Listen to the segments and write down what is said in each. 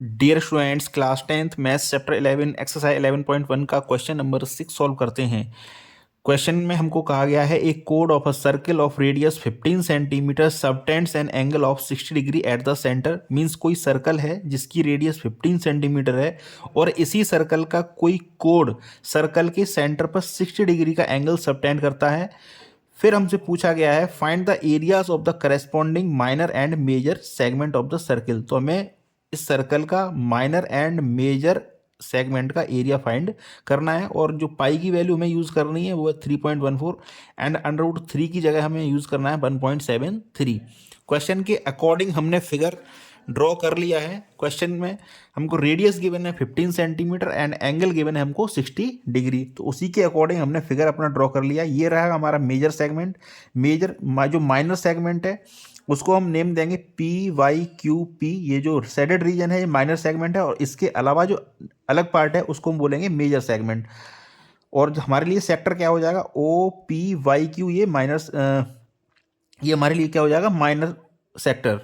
Dear students, class 10th maths chapter 11 exercise 11.1 का question number 6 solve करते हैं। Question में हमको कहा गया है एक code of a circle of radius 15 centimetre subtends an angle of 60 degree at the centre. Means कोई सर्कल है जिसकी रेडियस 15 सेंटीमीटर है और इसी सर्कल का कोई कोड सर्कल के सेंटर पर 60 डिग्री का एंगल सबटेंड करता है। फिर हमसे पूछा गया है find the areas of the corresponding minor and major segment of the circle. तो हमें इस सर्कल का माइनर एंड मेजर सेगमेंट का एरिया फाइंड करना है और जो पाई की वैल्यू हमें यूज़ करनी है वो है 3.14 एंड अंडर रूट 3 की जगह हमें यूज़ करना है 1.73। क्वेश्चन के अकॉर्डिंग हमने फिगर ड्रॉ कर लिया है। क्वेश्चन में हमको रेडियस गिवन है 15 सेंटीमीटर एंड एंगल गिवन है हमको 60 डिग्री। तो उसी के अकॉर्डिंग हमने फिगर अपना ड्रॉ कर लिया। ये रहा हमारा मेजर सेगमेंट। मेजर जो माइनर सेगमेंट है उसको हम नेम देंगे PYQP। ये जो शेडेड रीजन है ये माइनर सेगमेंट है और इसके अलावा जो अलग पार्ट है उसको हम बोलेंगे मेजर सेगमेंट। और हमारे लिए सेक्टर क्या हो जाएगा OPYQ, ये हमारे लिए क्या हो जाएगा माइनर सेक्टर।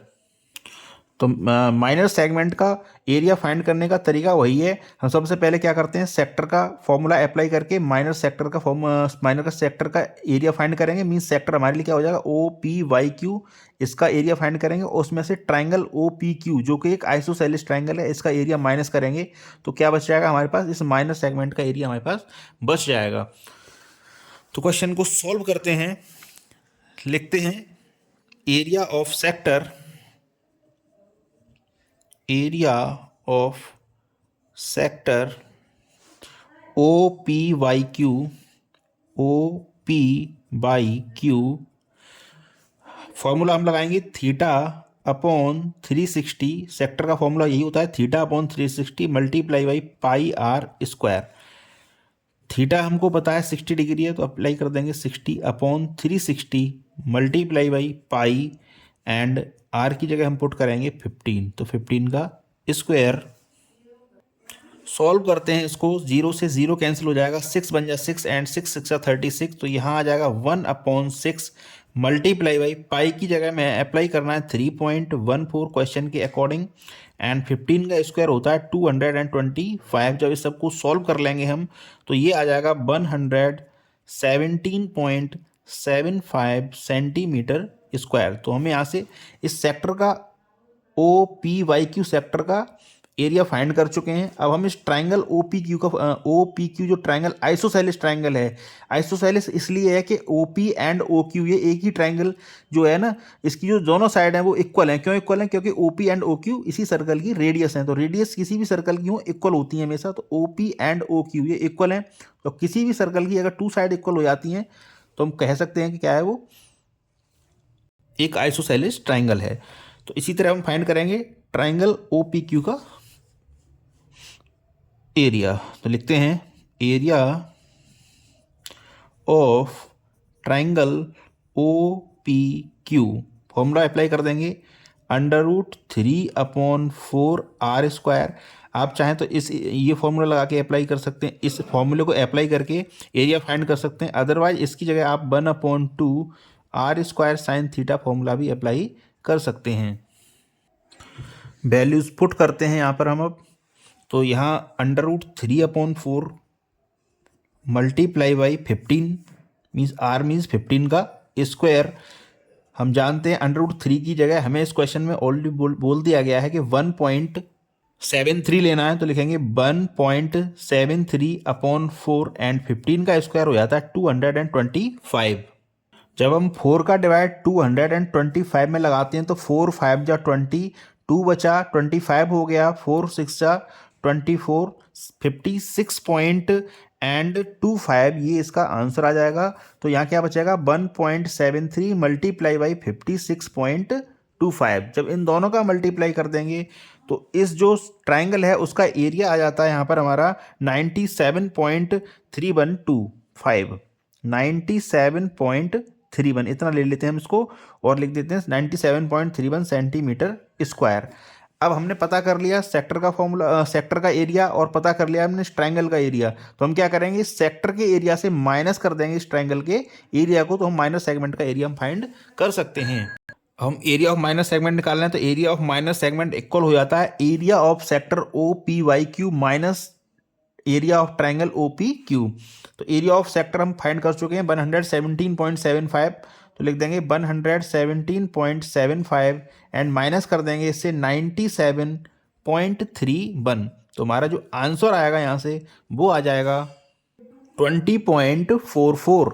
तो माइनर सेगमेंट का एरिया फाइंड करने का तरीका वही है। हम सबसे पहले क्या करते हैं, सेक्टर का फॉर्मूला अप्लाई करके माइनर सेक्टर का एरिया फाइंड करेंगे। मींस सेक्टर हमारे लिए क्या हो जाएगा OPYQ। इसका एरिया फाइंड करेंगे, उसमें से ट्राइंगल OPQ जो कि एक आइसोसेलेस ट्राइंगल है इसका एरिया माइनस करेंगे तो क्या बच जाएगा हमारे पास, इस माइनर सेगमेंट का एरिया हमारे पास बच जाएगा। तो क्वेश्चन को सॉल्व करते हैं। लिखते हैं area of sector OPYQ formula हम लगाएंगे थीटा अपॉन 360। सेक्टर का फॉर्मूला यही होता है theta upon 360 multiply by pi R square. Theta हमको पता है 60 डिग्री है तो अप्लाई कर देंगे 60 upon 360 multiply by pi and R की जगह हम पुट करेंगे 15, तो 15 का स्क्वायर। सॉल्व करते हैं इसको, 0 से 0 कैंसिल हो जाएगा, 6 बन जाए 6 एंड 6 6 36। तो यहाँ आ जाएगा 1/6 मल्टीप्लाई बाई पाई की जगह में अप्लाई करना है 3.14 क्वेश्चन के अकॉर्डिंग एंड 15 का स्क्वायर होता है 225। जब इस सबको सॉल्व कर लेंगे हम तो ये आ जाएगा 117.75 सेंटीमीटर स्क्वायर। तो हमें यहाँ से इस सेक्टर का OPYQ सेक्टर का एरिया फाइंड कर चुके हैं। अब हम इस ट्राइंगल OPQ जो ट्राइंगल आइसोसेलेस ट्राइंगल है, आइसोसेलेस इसलिए है कि OP एंड OQ ये एक ही ट्राइंगल जो है ना, इसकी जो दोनों साइड हैं वो इक्वल हैं। क्यों इक्वल हैं? क्योंकि OP एंड OQ इसी सर्कल की रेडियस हैं। तो रेडियस किसी भी सर्कल की हो इक्वल होती है हमेशा, तो OP एंड OQ ये इक्वल हैं। तो किसी भी सर्कल की अगर 2 साइड इक्वल हो जाती हैं तो हम कह सकते हैं कि क्या है, वो एक आइसोसेलेस ट्राइंगल है। तो इसी तरह हम फाइंड करेंगे ट्राइंगल OPQ का एरिया। तो लिखते हैं area of triangle OPQ। Formula apply कर देंगे √3/4R²। आप चाहें तो ये फॉर्मूला लगा के अप्लाई कर सकते हैं, इस फॉर्मूले को अप्लाई करके एरिया फाइंड कर सकते हैं। अदरवाइज इसकी जगह आप 1/2R² साइन थीटा फॉर्मूला भी अप्लाई कर सकते हैं। वैल्यूज पुट करते हैं यहाँ पर हम। अब तो यहाँ √3/4 multiply by 15 means R means 15 का स्क्वायर। हम जानते हैं √3 की जगह हमें इस क्वेश्चन में ऑलरेडी बोल दिया गया है कि 1.73 लेना है, तो लिखेंगे 1.73/4 एंड 15 का स्क्वायर हो जाता है 225। जब हम 4 का डिवाइड 225 में लगाते हैं तो 4 5 जा 20, 2 बचा 25 हो गया, 4 6 जा 24, 56.25 ये इसका आंसर आ जाएगा। तो यहाँ क्या बचेगा 1.73 मल्टीप्लाई बाई 56.25। जब इन दोनों का मल्टीप्लाई कर देंगे तो इस जो ट्राइंगल है उसका एरिया आ जाता है यहाँ पर हमारा 97.3125, 97.31 इतना ले लेते हैं हम इसको और लिख देते हैं 97.31 सेंटीमीटर स्क्वायर। अब हमने पता कर लिया सेक्टर का फॉर्मूला, सेक्टर का एरिया, और पता कर लिया हमने इस ट्राइंगल का एरिया। तो हम क्या करेंगे, इस सेक्टर के एरिया से माइनस कर देंगे इस ट्राइंगल के एरिया को, तो हम माइनर सेगमेंट का एरिया हम फाइंड कर सकते हैं। हम एरिया ऑफ माइनस सेगमेंट निकाल रहे हैं, तो area of minus segment equal हो जाता है area of sector O P Y Q minus area of triangle O P Q. तो एरिया ऑफ सेक्टर हम फाइंड कर चुके हैं 117.75, तो लिख देंगे 117.75 एंड माइनस कर देंगे इससे 97.31। तो हमारा जो आंसर आएगा यहाँ से वो आ जाएगा 20.44,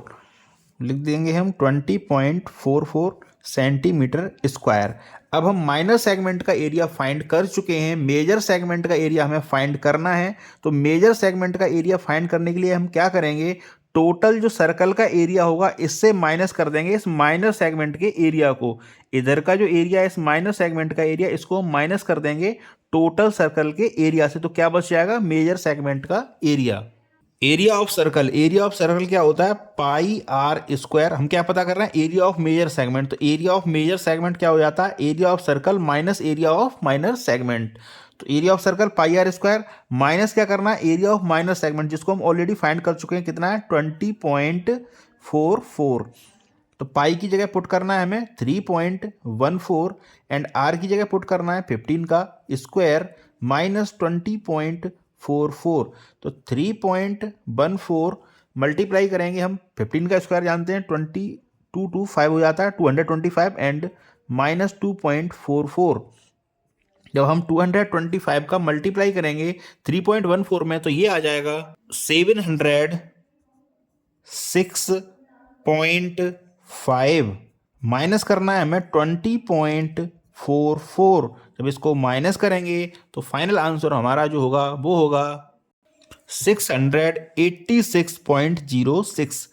लिख देंगे हम 20.44 सेंटीमीटर स्क्वायर। अब हम माइनर सेगमेंट का एरिया फाइंड कर चुके हैं, मेजर सेगमेंट का एरिया हमें फाइंड करना है। तो मेजर सेगमेंट का एरिया फाइंड करने के लिए हम क्या करेंगे, टोटल जो सर्कल का एरिया होगा इससे माइनस कर देंगे इस माइनर सेगमेंट के एरिया को। इधर का जो एरिया है इस माइनर सेगमेंट का एरिया, इसको हम माइनस कर देंगे टोटल सर्कल के एरिया से। तो क्या बच जाएगा, मेजर सेगमेंट का area. Area of circle, area of circle क्या होता है, पाई आर स्क्वायर। हम क्या पता कर रहे हैं, एरिया ऑफ मेजर सेगमेंट। तो एरिया ऑफ मेजर सेगमेंट क्या हो जाता है, area of circle minus area of minor segment. तो area of circle pi R square minus क्या करना है, एरिया ऑफ माइनर सेगमेंट, जिसको हम ऑलरेडी फाइंड कर चुके हैं, कितना है 20.44। तो पाई की जगह पुट करना है हमें 3.14 एंड आर की जगह पुट करना है 15 का स्क्वायर माइनस 20.44। तो 3.14 मल्टीप्लाई करेंगे हम 15 का स्क्वायर जानते हैं 2225 हो जाता है 225 एंड माइनस 2.44। जब हम 225 का मल्टीप्लाई करेंगे 3.14 में तो ये आ जाएगा 706.5 माइनस करना है हमें 20.44। जब इसको माइनस करेंगे तो फाइनल आंसर हमारा जो होगा वो होगा 686.06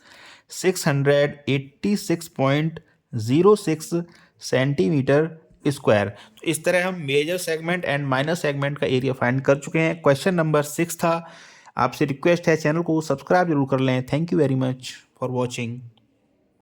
686.06 सेंटीमीटर स्क्वायर। तो इस तरह हम major segment and minor segment का एरिया फाइंड कर चुके हैं। क्वेश्चन नंबर 6 था। आपसे रिक्वेस्ट है चैनल को सब्सक्राइब जरूर कर लें। Thank you very much for watching.